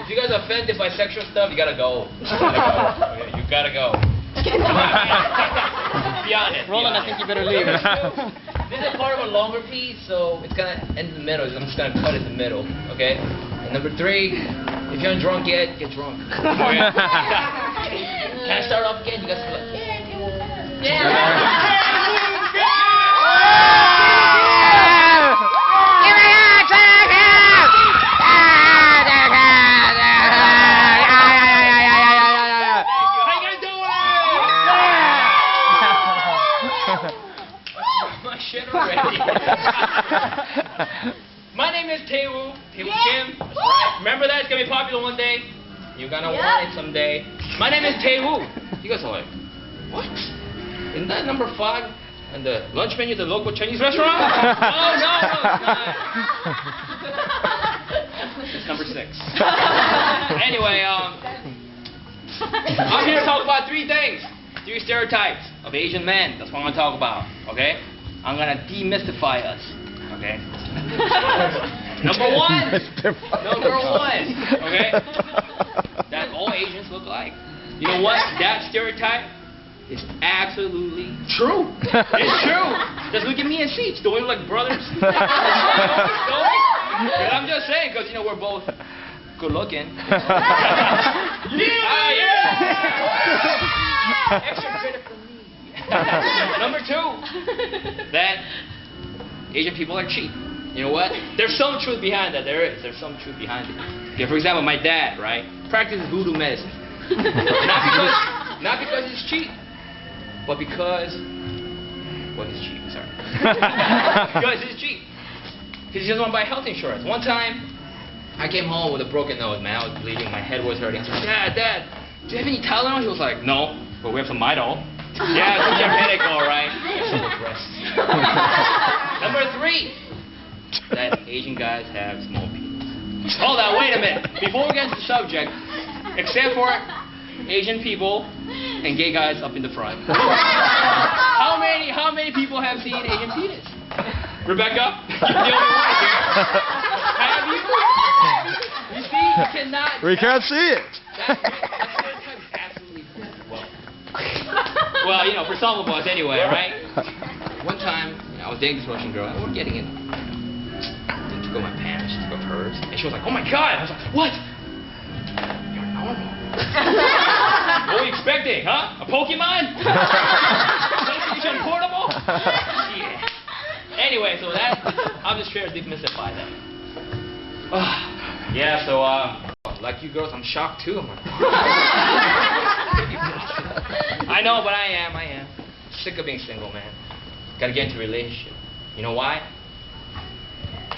If you guys are offended by sexual stuff, you gotta go. Okay, you gotta go. Be honest. Roland, I think you better leave. This is part of a longer piece, so it's gonna end in the middle. I'm just gonna cut it in the middle, okay? And number 3, if you're not drunk yet, get drunk. Okay? Can I start off again? You guys be like, yeah. My shit already. My name is TaeWoo. TaeWoo Kim. That's right. Remember that? It's gonna be popular one day. You're gonna want it someday. My name is TaeWoo. You guys are like, what? Isn't that number 5 on the lunch menu at the local Chinese restaurant? Oh no, it's not. It's number 6. Anyway, I'm here to talk about 3 things. 3 stereotypes of Asian men. That's what I'm gonna talk about. Okay? I'm gonna demystify us. Okay? Number 1. Okay? That all Asians look alike. You know what? That stereotype is absolutely true. It's true. Just look at me and Siege. Don't we look like brothers? And I'm just saying, because, you know, we're both good looking. Yeah! Extra credit for me. Number 2, that Asian people are cheap. You know what? There's some truth behind that. There's some truth behind it. Okay, for example, my dad, right, practices voodoo medicine. Not because it's cheap, but because, well, it's cheap, sorry. Because it's cheap. Because he doesn't want to buy health insurance. One time, I came home with a broken nose, man. I was bleeding, my head was hurting. I was like, Dad, do you have any Tylenol? He was like, no, but we have some Midol. Yeah, it's your headache, all right. Number 3, that Asian guys have small penis. Hold on, wait a minute. Before we get into the subject, except for Asian people and gay guys up in the front. How many people have seen Asian penis? Rebecca? You're the only one here. Have you? You see, you cannot. We can't see it. That stereotype is absolutely well, you know, for some of us anyway, right? One time, you know, I was dating this Russian girl, and we're getting in. I took off my pants, she took off hers, and she was like, "Oh my God!" I was like, "What? You're normal." What were you expecting, huh? A Pokemon? PlayStation Portable? Yeah. Anyway, so that I'm just trying to demystify that. Yeah, so like you girls, I'm shocked too. I'm like, I know, but I am. Sick of being single, man. Gotta get into a relationship. You know why?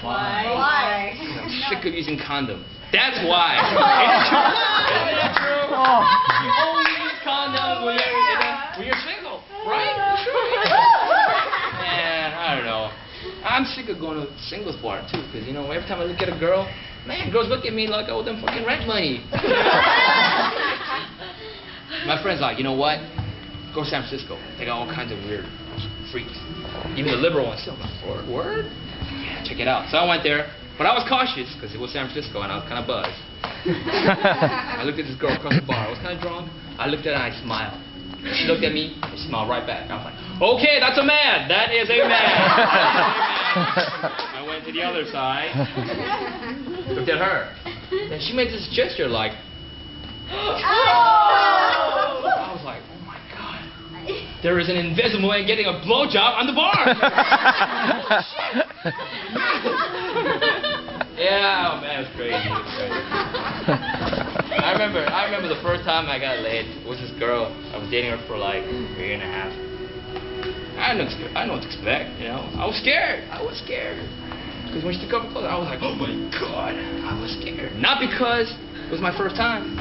Why? I'm sick of using condoms. That's why. Isn't it true? You only use condoms when you're single, right? Man, I don't know. I'm sick of going to singles bar too, because you know every time I look at a girl, man, girls look at me like I owe them fucking rent money. My friend's like, you know what? Go to San Francisco. They got all kinds of weird freaks. Even the liberal ones. I'm like, word? Yeah, check it out. So I went there, but I was cautious because it was San Francisco and I was kind of buzzed. I looked at this girl across the bar. I was kind of drunk. I looked at her and I smiled. She looked at me and smiled right back. I was like, okay, that's a man. That is a man. I went to the other side. Looked at her. And she made this gesture like, I was like, oh my God. There is an invisible man getting a blowjob on the bar. Yeah, oh man, it was crazy. I remember the first time I got laid was this girl. I was dating her for like a year and a half. I didn't know what to expect, you know. I was scared. Because when she took off her clothes, I was like, oh my God. I was scared. Not because it was my first time,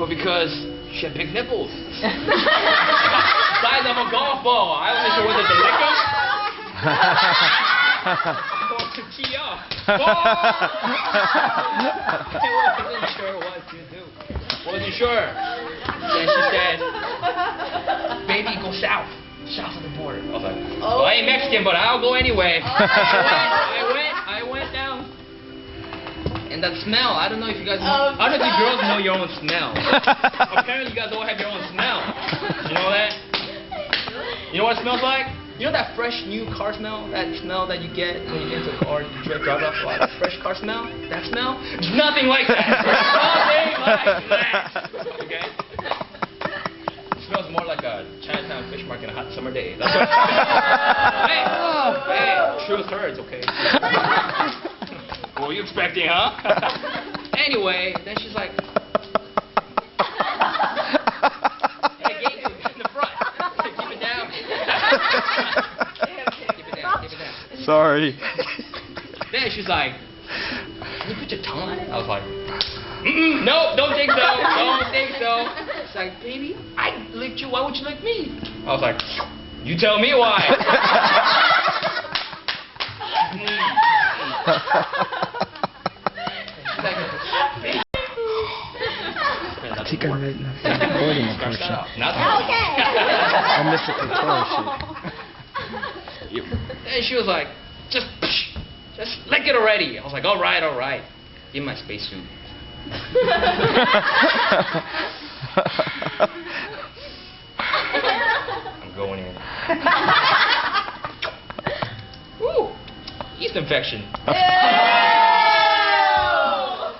but because she had big nipples. Size of a golf ball. I wasn't sure whether to lick them or to tee off. I wasn't sure what to do. Wasn't sure. Then she said, baby, go south. South of the border. I was like, well, I ain't Mexican, but I'll go anyway. I went down. And And that smell, I don't know if you guys know. I don't know if you girls know your own smell. Apparently you guys all have your own smell. You know that? You know what it smells like? You know that fresh new car smell? That smell that you get when you get into a car, you drive up, that fresh car smell? That smell? It's nothing like that. Nothing like that. Okay? It smells more like a Chinatown fish market on a hot summer day. That's what it smells. Hey, truth hurts, okay? What were you expecting, huh? Anyway, then she's like, Sorry. Then she's like, can you put your tongue on it? I was like, no, don't think so. Don't think so. She's like, baby, I licked you. Why would you lick me? I was like, you tell me why. I think I read the recording portion. I missed the tutorial shit. And she was like, just lick it already. I was like, all right. In my spacesuit. I'm going in. Woo! Yeast infection.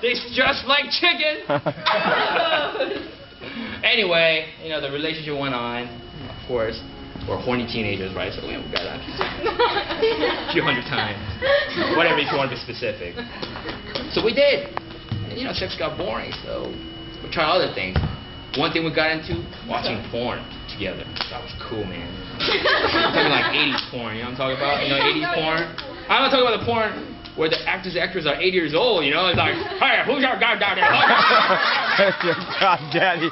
Tastes just like chicken. Anyway, you know, the relationship went on, of course. We're horny teenagers, right? So we got a few hundred times. Whatever, if you want to be specific. So we did. And, you know, sex got boring, so we tried other things. One thing we got into, watching porn together. That was cool, man. I'm talking like 80s porn, you know what I'm talking about? You know, 80s porn? I'm not talking about the porn where the actors and actors are 80 years old, you know? It's like, hey, who's your goddaddy? Who's your goddaddy?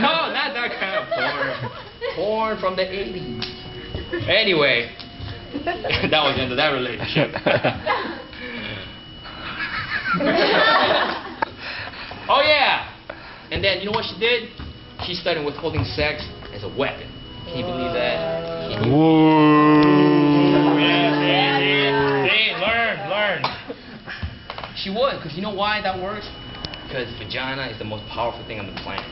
No, not that kind of porn. Porn from the 80s. Anyway, that was the end of that relationship. Oh yeah! And then, you know what she did? She started withholding sex as a weapon. Can you believe that? Whoa. See, learn. She would, because you know why that works? Because vagina is the most powerful thing on the planet.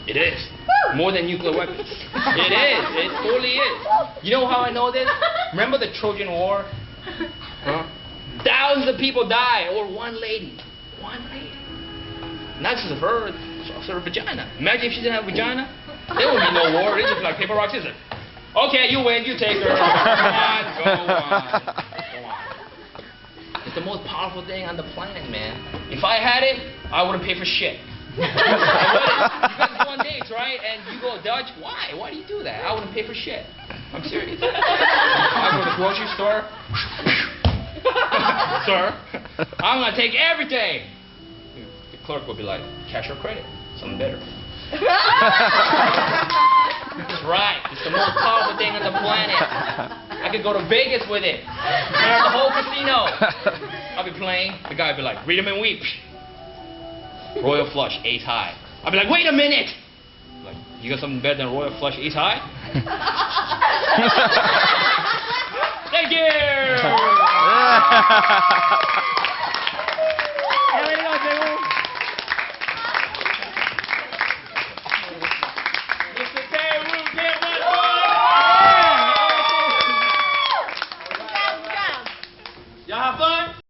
It is. More than nuclear weapons. It is. It totally is. You know how I know this? Remember the Trojan War? Huh? Thousands of people died over one lady. One lady. Not just of her, also her vagina. Imagine if she didn't have a vagina. There would be no war. It's just like paper, rock, scissors. Okay, you win. You take her. Go on. It's the most powerful thing on the planet, man. If I had it, I wouldn't pay for shit. I wouldn't. You guys go on dates, right? And you go Dutch. Why? Why do you do that? I wouldn't pay for shit. I'm serious. I go to the grocery store. Sir, I'm gonna take everything. The clerk will be like, cash or credit? Something better. That's right. It's the most powerful thing on the planet. I could go to Vegas with it. Clear the whole casino. I'll be playing. The guy will be like, read 'em and weep. Royal flush, ace high. I'll be like, wait a minute. Like, you got something better than royal flush, ace high? Thank you.